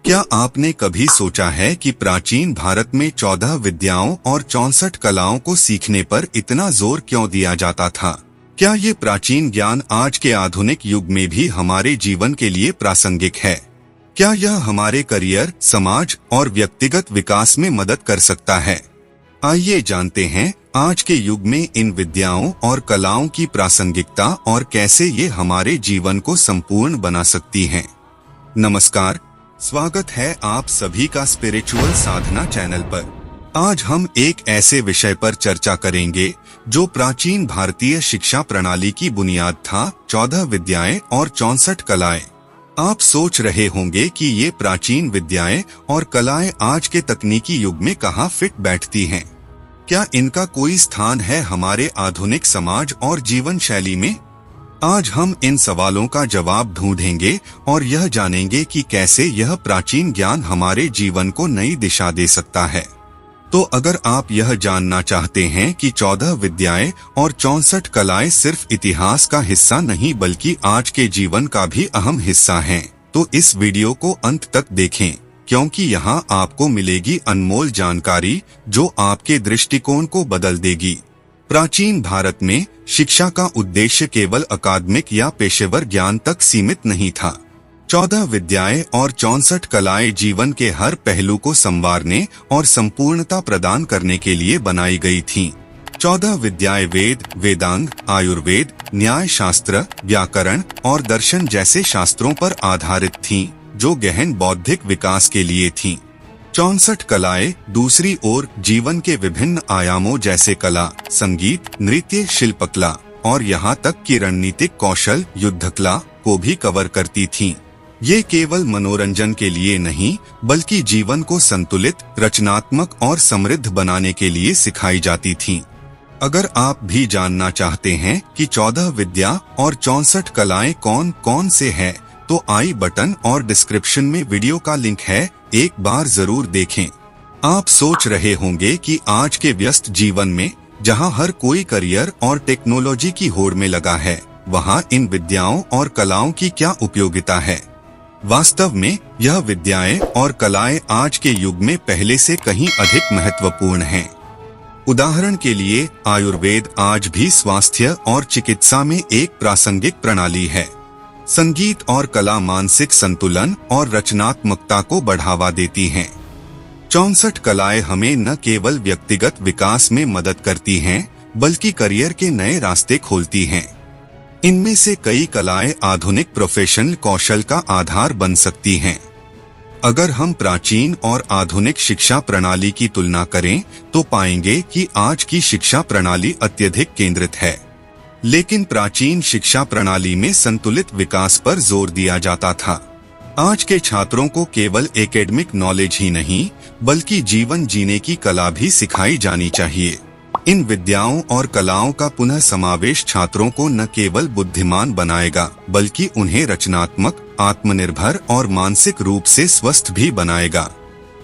क्या आपने कभी सोचा है कि प्राचीन भारत में 14 विद्याओं और 64 कलाओं को सीखने पर इतना जोर क्यों दिया जाता था? क्या ये प्राचीन ज्ञान आज के आधुनिक युग में भी हमारे जीवन के लिए प्रासंगिक है? क्या यह हमारे करियर, समाज और व्यक्तिगत विकास में मदद कर सकता है? आइए जानते हैं आज के युग में इन विद्याओं और कलाओं की प्रासंगिकता और कैसे ये हमारे जीवन को संपूर्ण बना सकती हैं। नमस्कार, स्वागत है आप सभी का स्पिरिचुअल साधना चैनल पर। आज हम एक ऐसे विषय पर चर्चा करेंगे जो प्राचीन भारतीय शिक्षा प्रणाली की बुनियाद था, 14 विद्याएं और 64 कलाएं। आप सोच रहे होंगे कि ये प्राचीन विद्याएं और कलाएं आज के तकनीकी युग में कहाँ फिट बैठती हैं? क्या इनका कोई स्थान है हमारे आधुनिक समाज और जीवन शैली में? आज हम इन सवालों का जवाब ढूंढेंगे और यह जानेंगे कि कैसे यह प्राचीन ज्ञान हमारे जीवन को नई दिशा दे सकता है। तो अगर आप यह जानना चाहते हैं कि 14 विद्याएं और 64 कलाएं सिर्फ इतिहास का हिस्सा नहीं बल्कि आज के जीवन का भी अहम हिस्सा हैं, तो इस वीडियो को अंत तक देखें, क्योंकि यहाँ आपको मिलेगी अनमोल जानकारी जो आपके दृष्टिकोण को बदल देगी। प्राचीन भारत में शिक्षा का उद्देश्य केवल अकादमिक या पेशेवर ज्ञान तक सीमित नहीं था। 14 विद्याएं और 64 कलाएं जीवन के हर पहलू को संवारने और संपूर्णता प्रदान करने के लिए बनाई गई थीं। 14 विद्याएं वेद, वेदांग, आयुर्वेद, न्याय शास्त्र, व्याकरण और दर्शन जैसे शास्त्रों पर आधारित थीं, जो गहन बौद्धिक विकास के लिए थीं। 64 कलाएं दूसरी ओर जीवन के विभिन्न आयामों जैसे कला, संगीत, नृत्य, शिल्पकला और यहाँ तक कि रणनीतिक कौशल, युद्धकला को भी कवर करती थीं। ये केवल मनोरंजन के लिए नहीं बल्कि जीवन को संतुलित, रचनात्मक और समृद्ध बनाने के लिए सिखाई जाती थीं। अगर आप भी जानना चाहते हैं कि 14 विद्या और 64 कलाएं कौन कौन से हैं, तो आई बटन और डिस्क्रिप्शन में वीडियो का लिंक है, एक बार जरूर देखें। आप सोच रहे होंगे कि आज के व्यस्त जीवन में जहां हर कोई करियर और टेक्नोलॉजी की होड़ में लगा है, वहां इन विद्याओं और कलाओं की क्या उपयोगिता है? वास्तव में यह विद्याएं और कलाएं आज के युग में पहले से कहीं अधिक महत्वपूर्ण हैं। उदाहरण के लिए आयुर्वेद आज भी स्वास्थ्य और चिकित्सा में एक प्रासंगिक प्रणाली है। संगीत और कला मानसिक संतुलन और रचनात्मकता को बढ़ावा देती हैं। 64 कलाएं हमें न केवल व्यक्तिगत विकास में मदद करती हैं, बल्कि करियर के नए रास्ते खोलती हैं। इनमें से कई कलाएं आधुनिक प्रोफेशनल कौशल का आधार बन सकती हैं। अगर हम प्राचीन और आधुनिक शिक्षा प्रणाली की तुलना करें, तो पाएंगे कि आज की शिक्षा प्रणाली अत्यधिक केंद्रित है। लेकिन प्राचीन शिक्षा प्रणाली में संतुलित विकास पर जोर दिया जाता था। आज के छात्रों को केवल एकेडमिक नॉलेज ही नहीं, बल्कि जीवन जीने की कला भी सिखाई जानी चाहिए। इन विद्याओं और कलाओं का पुनः समावेश छात्रों को न केवल बुद्धिमान बनाएगा, बल्कि उन्हें रचनात्मक, आत्मनिर्भर और मानसिक रूप से स्वस्थ भी बनाएगा।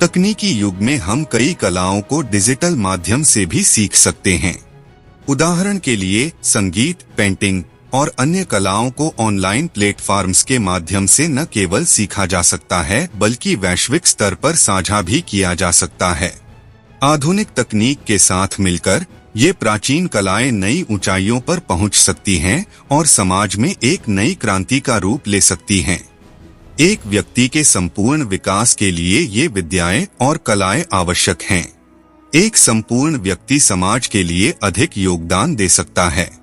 तकनीकी युग में हम कई कलाओं को डिजिटल माध्यम से भी सीख सकते हैं। उदाहरण के लिए संगीत, पेंटिंग और अन्य कलाओं को ऑनलाइन प्लेटफॉर्म्स के माध्यम से न केवल सीखा जा सकता है, बल्कि वैश्विक स्तर पर साझा भी किया जा सकता है। आधुनिक तकनीक के साथ मिलकर ये प्राचीन कलाएं नई ऊंचाइयों पर पहुंच सकती हैं और समाज में एक नई क्रांति का रूप ले सकती हैं। एक व्यक्ति के संपूर्ण विकास के लिए ये विद्याएं और कलाएं आवश्यक हैं। एक संपूर्ण व्यक्ति समाज के लिए अधिक योगदान दे सकता है।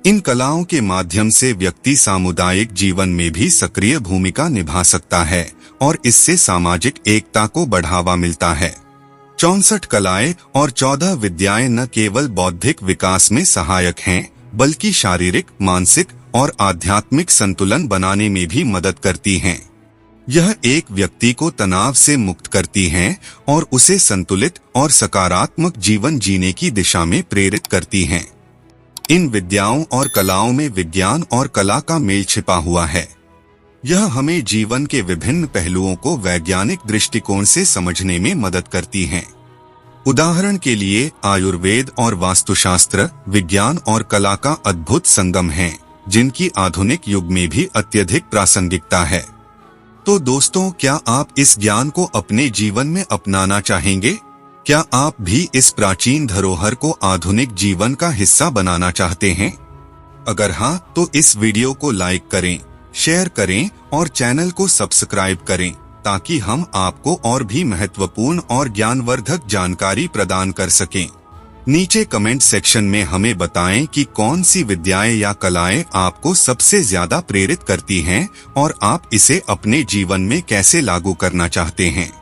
इन कलाओं के माध्यम से व्यक्ति सामुदायिक जीवन में भी सक्रिय भूमिका निभा सकता है और इससे सामाजिक एकता को बढ़ावा मिलता है। 64 कलाएं और 14 विद्याएं न केवल बौद्धिक विकास में सहायक हैं, बल्कि शारीरिक, मानसिक और आध्यात्मिक संतुलन बनाने में भी मदद करती हैं। यह एक व्यक्ति को तनाव से मुक्त करती हैं और उसे संतुलित और सकारात्मक जीवन जीने की दिशा में प्रेरित करती हैं। इन विद्याओं और कलाओं में विज्ञान और कला का मेल छिपा हुआ है। यह हमें जीवन के विभिन्न पहलुओं को वैज्ञानिक दृष्टिकोण से समझने में मदद करती हैं। उदाहरण के लिए आयुर्वेद और वास्तुशास्त्र विज्ञान और कला का अद्भुत संगम है, जिनकी आधुनिक युग में भी अत्यधिक प्रासंगिकता है। तो दोस्तों, क्या आप इस ज्ञान को अपने जीवन में अपनाना चाहेंगे? क्या आप भी इस प्राचीन धरोहर को आधुनिक जीवन का हिस्सा बनाना चाहते हैं? अगर हाँ, तो इस वीडियो को लाइक करें, शेयर करें और चैनल को सब्सक्राइब करें, ताकि हम आपको और भी महत्वपूर्ण और ज्ञानवर्धक जानकारी प्रदान कर सकें। नीचे कमेंट सेक्शन में हमें बताएं कि कौन सी विद्याएं या कलाएं आपको सबसे ज्यादा प्रेरित करती हैं और आप इसे अपने जीवन में कैसे लागू करना चाहते हैं।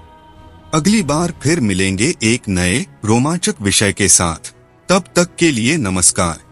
अगली बार फिर मिलेंगे एक नए रोमांचक विषय के साथ। तब तक के लिए नमस्कार।